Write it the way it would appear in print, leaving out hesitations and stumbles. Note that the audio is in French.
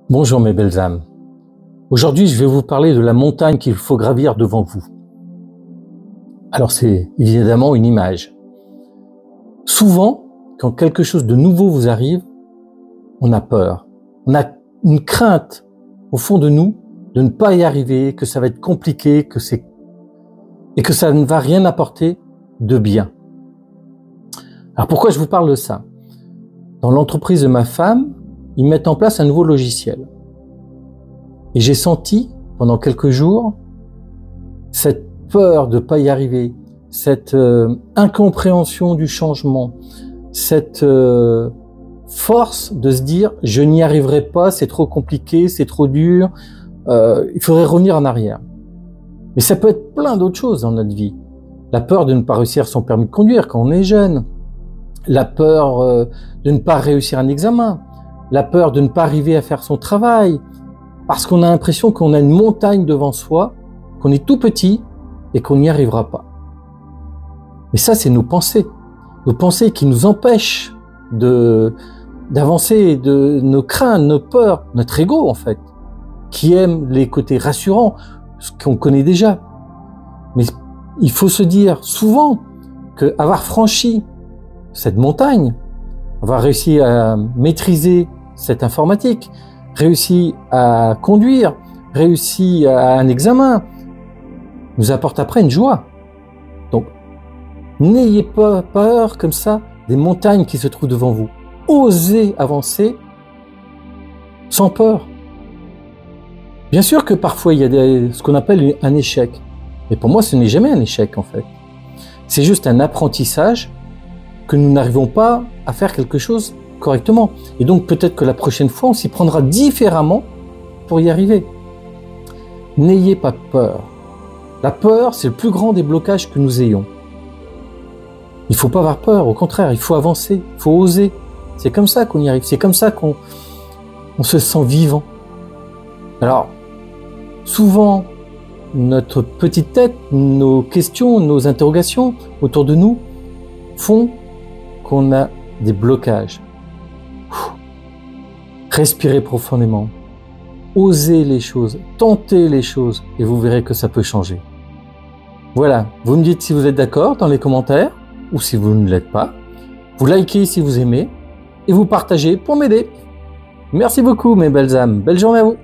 Bonjour mes belles âmes. Aujourd'hui, je vais vous parler de la montagne qu'il faut gravir devant vous. Alors c'est évidemment une image. Souvent, quand quelque chose de nouveau vous arrive, on a peur. On a une crainte au fond de nous de ne pas y arriver, que ça va être compliqué, et que ça ne va rien apporter de bien. Alors pourquoi je vous parle de ça? Dans l'entreprise de ma femme, ils mettent en place un nouveau logiciel. Et j'ai senti, pendant quelques jours, cette peur de ne pas y arriver, cette incompréhension du changement, cette force de se dire « je n'y arriverai pas, c'est trop compliqué, c'est trop dur, il faudrait revenir en arrière ». Mais ça peut être plein d'autres choses dans notre vie. La peur de ne pas réussir son permis de conduire quand on est jeune, la peur de ne pas réussir un examen, la peur de ne pas arriver à faire son travail, parce qu'on a l'impression qu'on a une montagne devant soi, qu'on est tout petit et qu'on n'y arrivera pas. Mais ça, c'est nos pensées qui nous empêchent d'avancer, de nos craintes, nos peurs, notre ego en fait, qui aime les côtés rassurants, ce qu'on connaît déjà. Mais il faut se dire souvent qu'avoir franchi cette montagne, avoir réussi à maîtriser cette informatique, réussi à conduire, réussi à un examen, nous apporte après une joie. Donc, n'ayez pas peur comme ça des montagnes qui se trouvent devant vous. Osez avancer sans peur. Bien sûr que parfois il y a ce qu'on appelle un échec. Mais pour moi, ce n'est jamais un échec en fait. C'est juste un apprentissage que nous n'arrivons pas à faire quelque chose correctement. Et donc peut-être que la prochaine fois, on s'y prendra différemment pour y arriver. N'ayez pas peur. La peur, c'est le plus grand des blocages que nous ayons. Il ne faut pas avoir peur, au contraire, il faut avancer, il faut oser. C'est comme ça qu'on y arrive, c'est comme ça qu'on se sent vivant. Alors, souvent, notre petite tête, nos questions, nos interrogations autour de nous font qu'on a des blocages. Respirez profondément, osez les choses, tentez les choses et vous verrez que ça peut changer. Voilà, vous me dites si vous êtes d'accord dans les commentaires ou si vous ne l'êtes pas. Vous likez si vous aimez et vous partagez pour m'aider. Merci beaucoup mes belles âmes, belle journée à vous.